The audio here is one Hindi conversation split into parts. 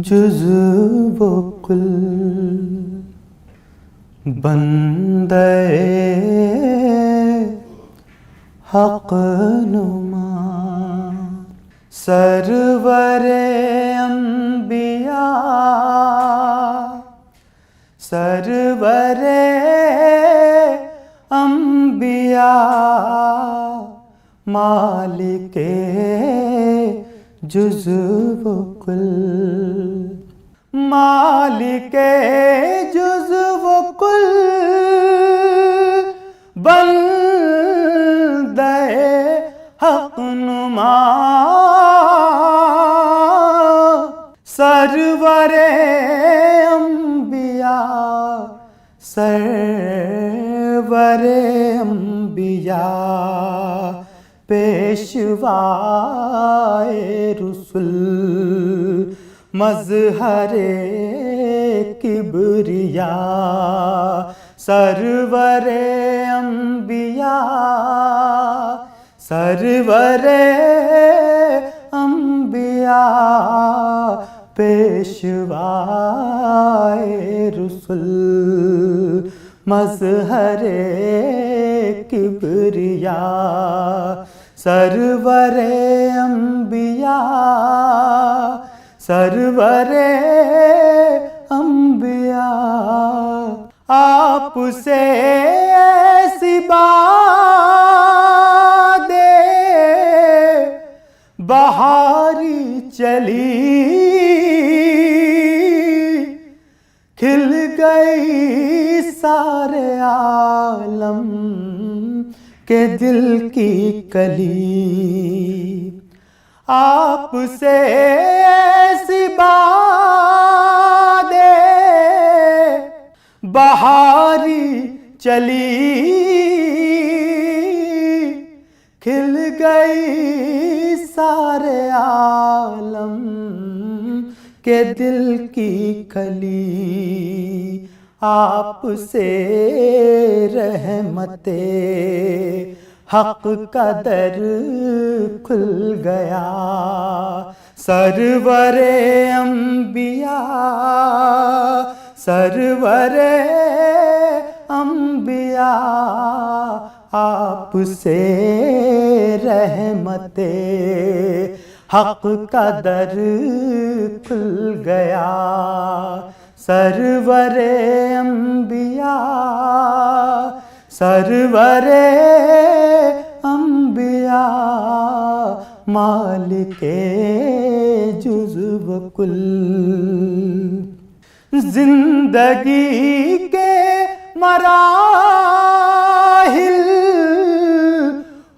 जुज़्व कुल बंदे हक़ नुमा सरवरे अंबिया सरवरे अंबिया मालिके जुज़्व कुल मालिके जुज़्व कुल बंदे हक़ नुमा सरवरे अंबिया सरवरे अंबिया पेशवाए रुसुल मज़हरे किबरिया सरवरे अंबिया सरवरे अंबिया पेशवाए रुसुल मज़हरे किबरिया सरवरे अंबिया सरवरे अंबिया आपसे ऐसी बादे बहारी चली खिल गई सारे आलम के दिल की कली आपसे ऐसी बादे बहारी चली खिल गई सारे आलम के दिल की कली आपसे रहमते हक़ का दर खुल गया सरवरे अंबिया सरवरे अंबिया आपसे रहमते हक़ का दर खुल गया सरवरे अंबिया सरवरे अंबिया मालिके जुज़्व कुल जिंदगी के मराहिल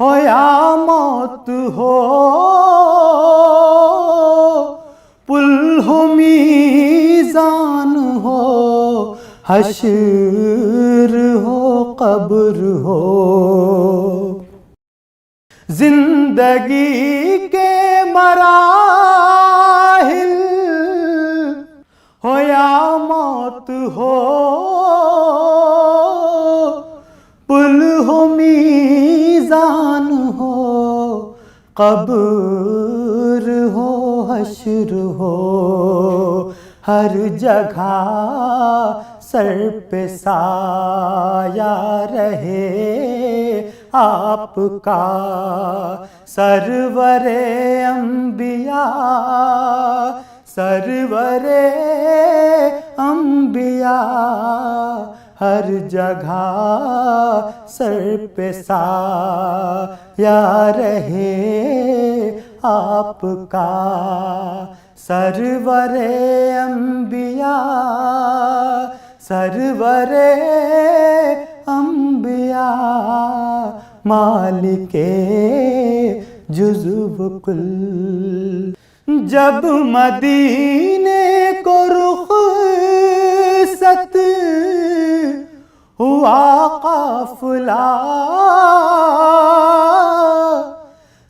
हो या मौत हो पुल हो मीज़ान हो हश्र हो कब्र हो जिंदगी के मराहिल हो या मौत हो पुल हो मीज़ान हो कब्र हो हश्र हो हर जगह सर पे साया रहे आपका सरवरे अंबिया सरवरे अंबिया हर जगह सर पे साया रहे आपका सरवरे अंबिया सरवरे अंबिया मालिके जुज़्व कुल जब मदीने को रुख़सत हुआ काफ़िला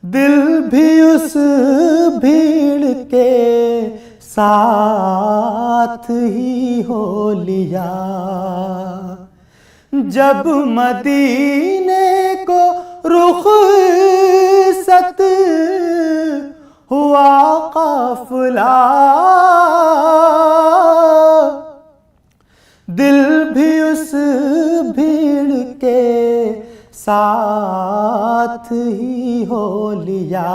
दिल भी उस भीड़ के साथ ही हो लिया जब मदीने को रुख़सत हुआ काफ़िला दिल भी उस भीड़ के साथ ही हो लिया।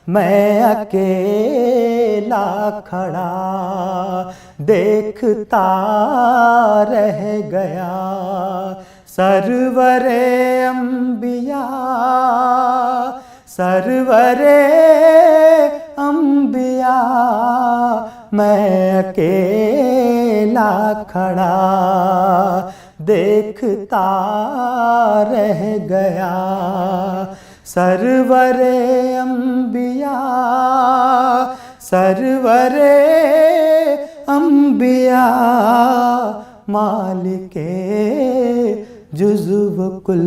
मैं अकेला खड़ा देखता रह गया। सरवरे अंबिया, सरवरे अंबिया, मैं अकेला खड़ा देखता रह गया। सरवरे अंबिया, सरवरे अंबिया, मालिके जुज़्व कुल।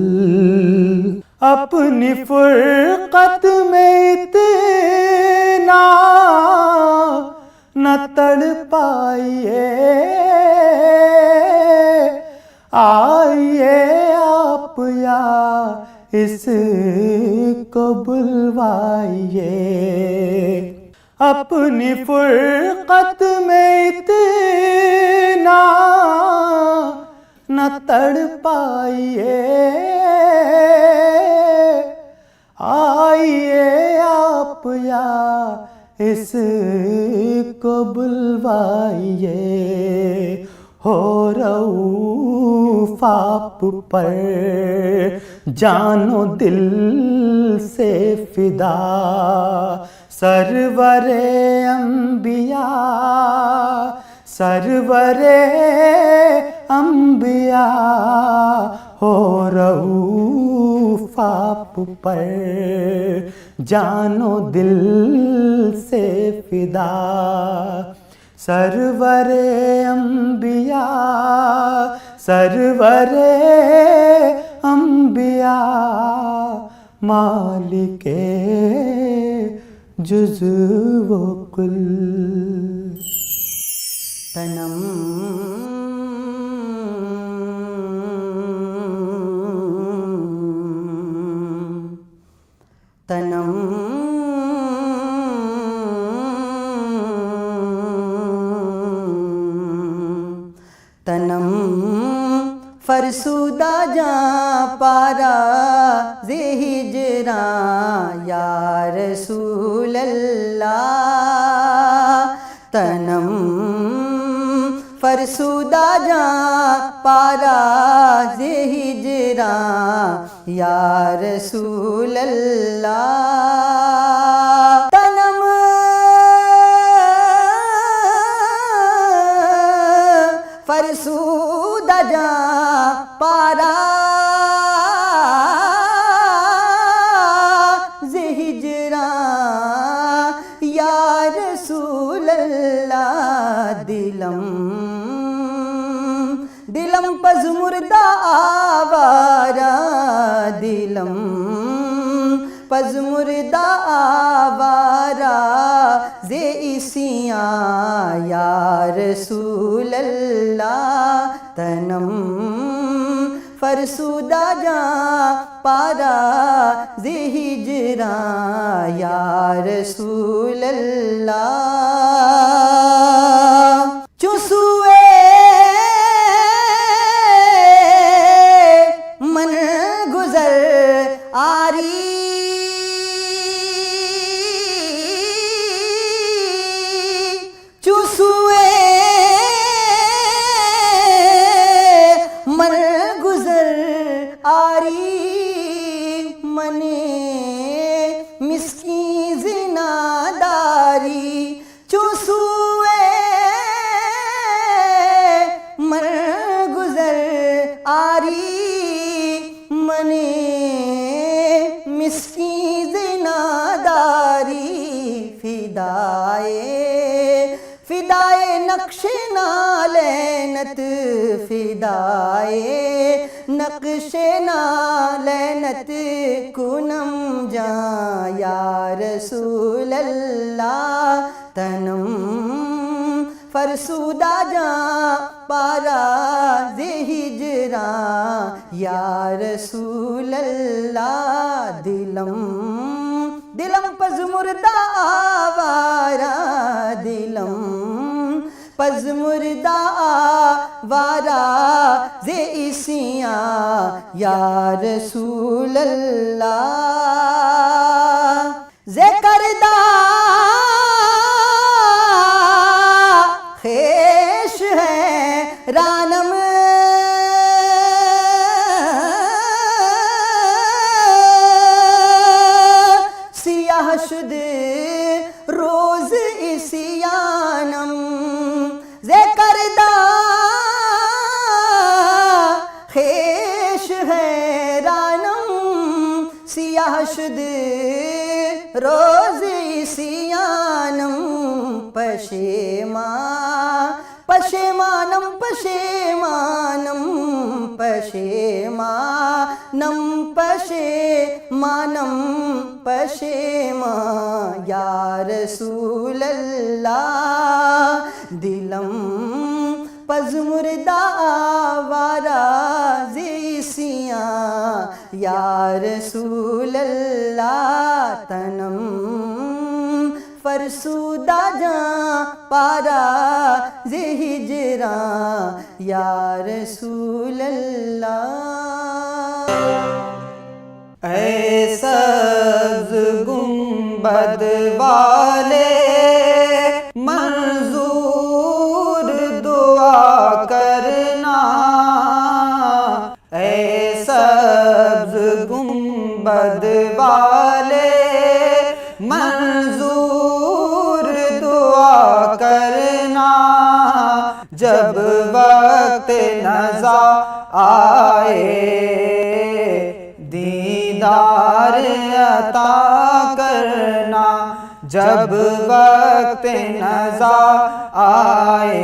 अपनी फुरक़त में इतना न तड़पाइए, आइए आप या इसको बुलवाइए। अपनी फुरक़त में इतना न तड़पाइए, आइए आप या इसको बुलवाइए। हो रऊफ़ आप पर जानो दिल से फिदा। सरवरे अंबिया, सरवरे अंबिया, हो रऊफ़ आप पर जानो दिल से फिदा। सरवरे अंबिया, सरवरे अंबिया, मालिके जुज़्व कुल। तनम तनम तनम फरसुदा जा पारा ज़े हिजरा या रसूल अल्लाह। तनम फरसुदा जा पारा ज़े हिजरा या रसूल अल्लाह। तनम फरसुदा जा पारा ज़े हिजरा या रसूल अल्लाह। दिलम दिलम पज़ मुर्दा आवारा, दिलम पज़ मुर्दा आवारा ज़े इसियां या रसूल अल्लाह। तनम फरसुदा जा पारा ज़े हिजरा या रसूल अल्लाह। चुसुए मन गुज़र आरी, चुसुए मन गुज़र आरी, मने मिस्कीन ज़िनादारी। चुसुए मन गुज़र आरी, मने मिस्कीन ज़िनादारी। फिदाए फिदाए नक्शे नालैनत, फिदाए नक्शे नालैनत कुनम जा या रसूल अल्लाह। तनम फरसुदा जा पारा ज़े हिजरा या रसूल अल्लाह। दिलम दिलम पज़ मुर्दा आवारा, दिलम पज मुर्दा वारा जे इसियां या रसूल अल्लाह जे करदा खेश है रानम सियाह शुद रोज इसियानम जे करदा खेश है रानम सियाह शुद रोज इसियानम पशेमानम पशेमानम पशेमानम पशेमानम पशेमा या रसूल अल्लाह दिलम पज मुर्दा वारा जिसियां या रसूल अल्लाह तनम फरसूदा जा पारा जे हिजरा या रसूल अल्लाह। ऐ सब्ज़ गुंबद वाले मंजूर दुआ करना, ऐ सब्ज़ गुंबद वाले मंजूर दुआ करना, जब वक्त नज़ा आए दीदार अता करना, जब वक्त नज़ा आए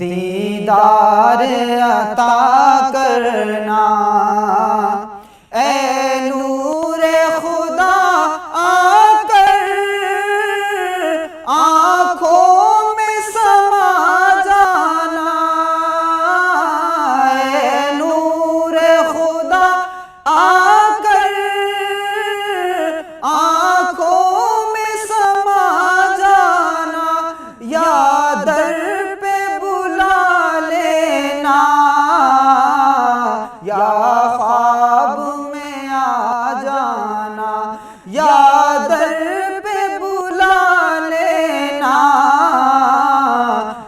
दीदार अता करना। ऐ नूरे खुदा आकर आँखों में समा जाना, ऐ नूरे खुदा आकर आँखों में समा जाना, या दर पे बुला लेना, या ख्वाब में आ जाना, या दर पे बुला लेना,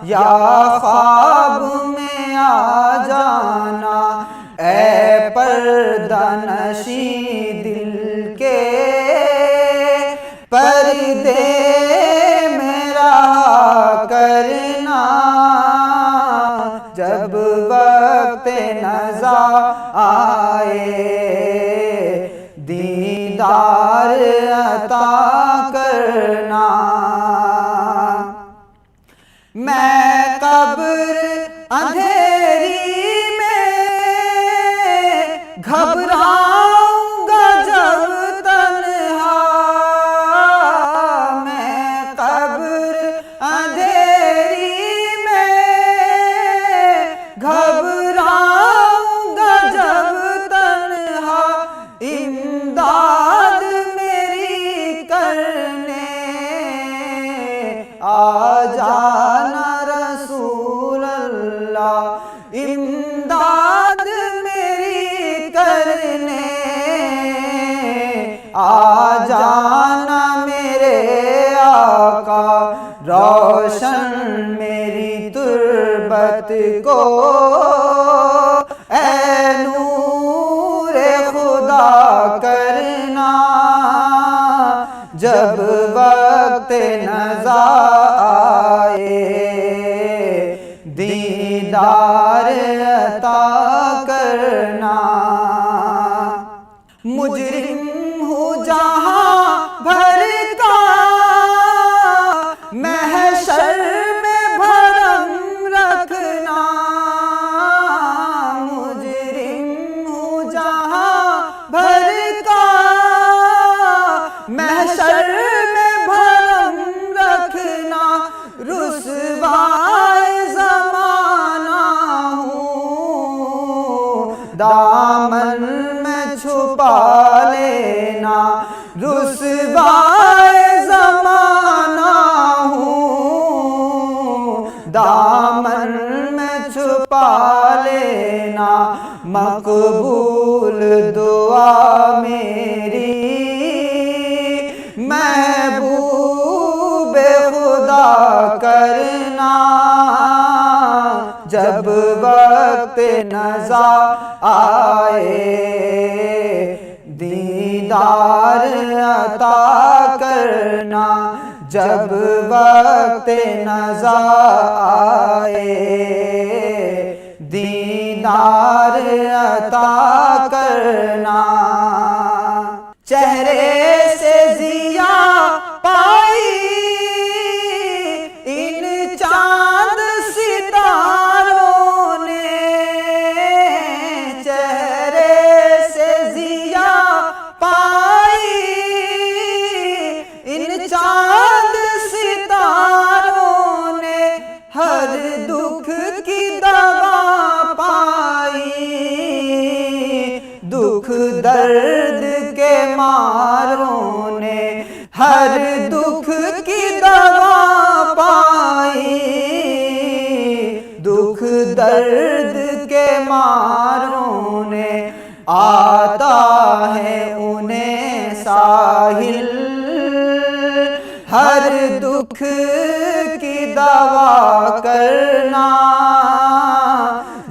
या ख्वाब में आ जाना। ऐ पर्दा नशी दिल के पर्दे मेरा करना, जब वक्त नज़ा आए दीदार अता करना। मैं कब्र अंधेरी में घबराऊंगा जब तन्हा, मैं कब्र अंधेरी में घबराऊंगा जब तन्हा, इमदाद मेरी करने आ जाना रसूल अल्लाह, इमदाद मेरी करने आ जाना मेरे आका, रोशन मेरी तुर्बत को ऐ नूरे खुदा करना, जब वक्त नज़ा आए दीदार अता करना। मुजरिम हूँ जहाँ भर का महशर में भरम रखना, मुजरिम हूँ जहाँ भर का महशर में भरम रखना, रुसवाए ज़माना हूँ दामन में छुपा लेना, रुसवाए ज़माना हूँ पा लेना, मकबूल दुआ मेरी महबूब खुदा करना। जब वक्त नज़ा आए दीदार अता करना, जब वक्त नज़ा आए दीदार अता करना। चेहरे से जिया पाई इन चांद सितारों ने, चेहरे से जिया पाई इन चांद सितारों ने, हर दुख की दवा पाई, दुख दर्द के मारों ने हर दुख की दवा पाई, दुख दर्द के मारों ने। आता है उन्हें साहिल हर दुख की दवा करना,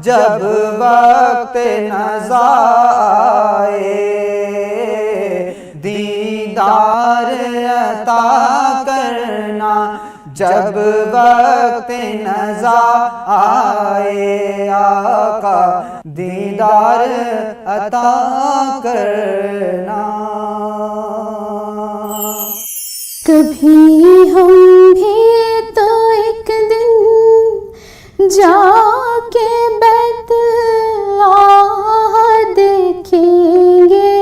जब वक्त नज़ा आए दीदार अता करना, जब वक्त नज़ा आए आका दीदार अता करना। कभी हम भी तो एक दिन जाके बैतुल्लाह देखेंगे,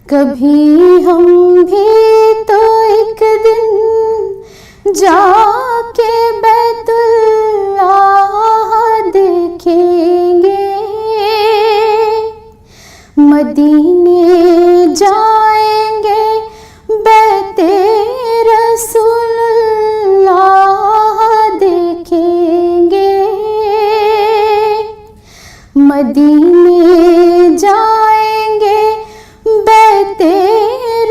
कभी हम भी तो एक दिन जाके बैतुल्लाह देखेंगे। मदीने जाएंगे बैते रसूलुल्लाह देखेंगे, मदीने जाएंगे बैते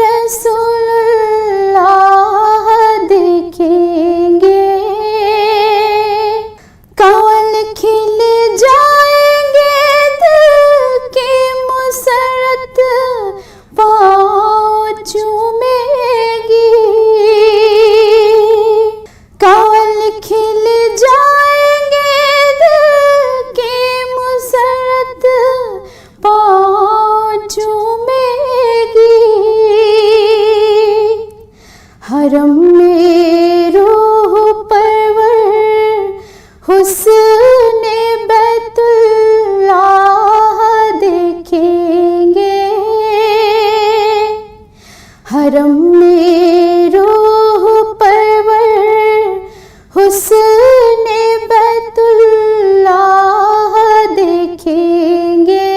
रसूलुल्लाह देखेंगे। कमल खिल जाएंगे दिल की मुसरत पाँव चूमेगी, कमल खिल जाएंगे दिल की मुसरत पाँव चूमेगी। हरम में रूह परवर हुस्ने बैतुल्लाह देखेंगे, हरम में रूह परवर हुस्ने बैतुल्लाह देखेंगे।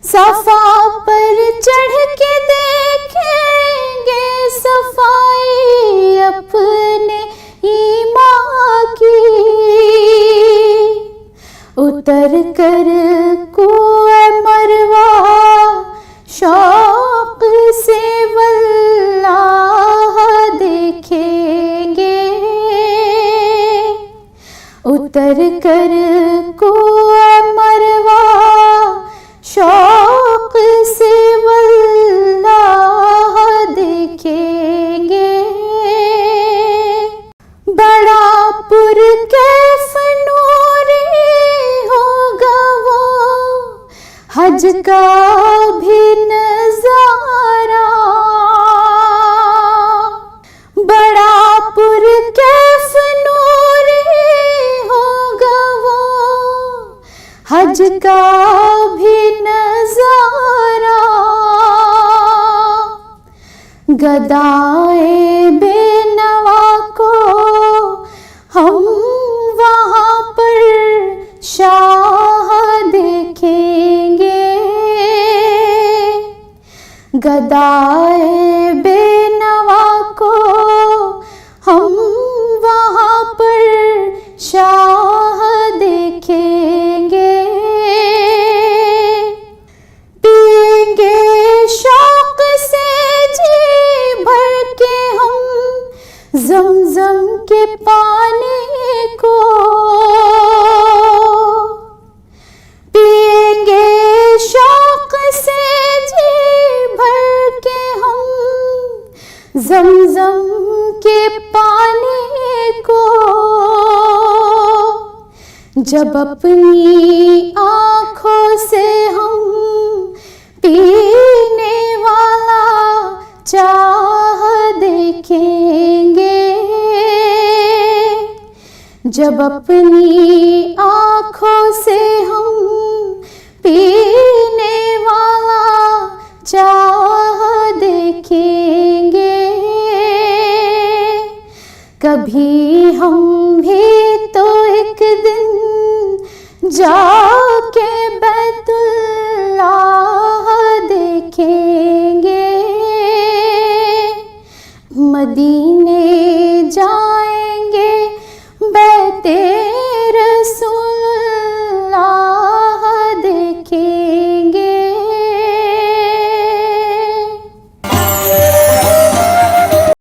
सफा पर चढ़ के देखेंगे सफाई अपने ईमान की, उतर कर कुएं मरवा शौक से वल्लाह देखेंगे, उतर कर कुएं मरवा शौक से वल्लाह देखेंगे। बड़ा पुरकैफ नूरी होगा वो हज का भी नजारा, बड़ा पुरकैफ नूरी होगा वो हज का भी नजारा। गदाए बेनवा को हम वहाँ पर शाह देखेंगे, गदाए बेनवा को हम वहाँ पर जब अपनी आँखों से हम पीने वाला चाह देखेंगे, जब अपनी आँखों से हम पीने वाला चाह देखेंगे, कभी हम भी तो एक दिन जाके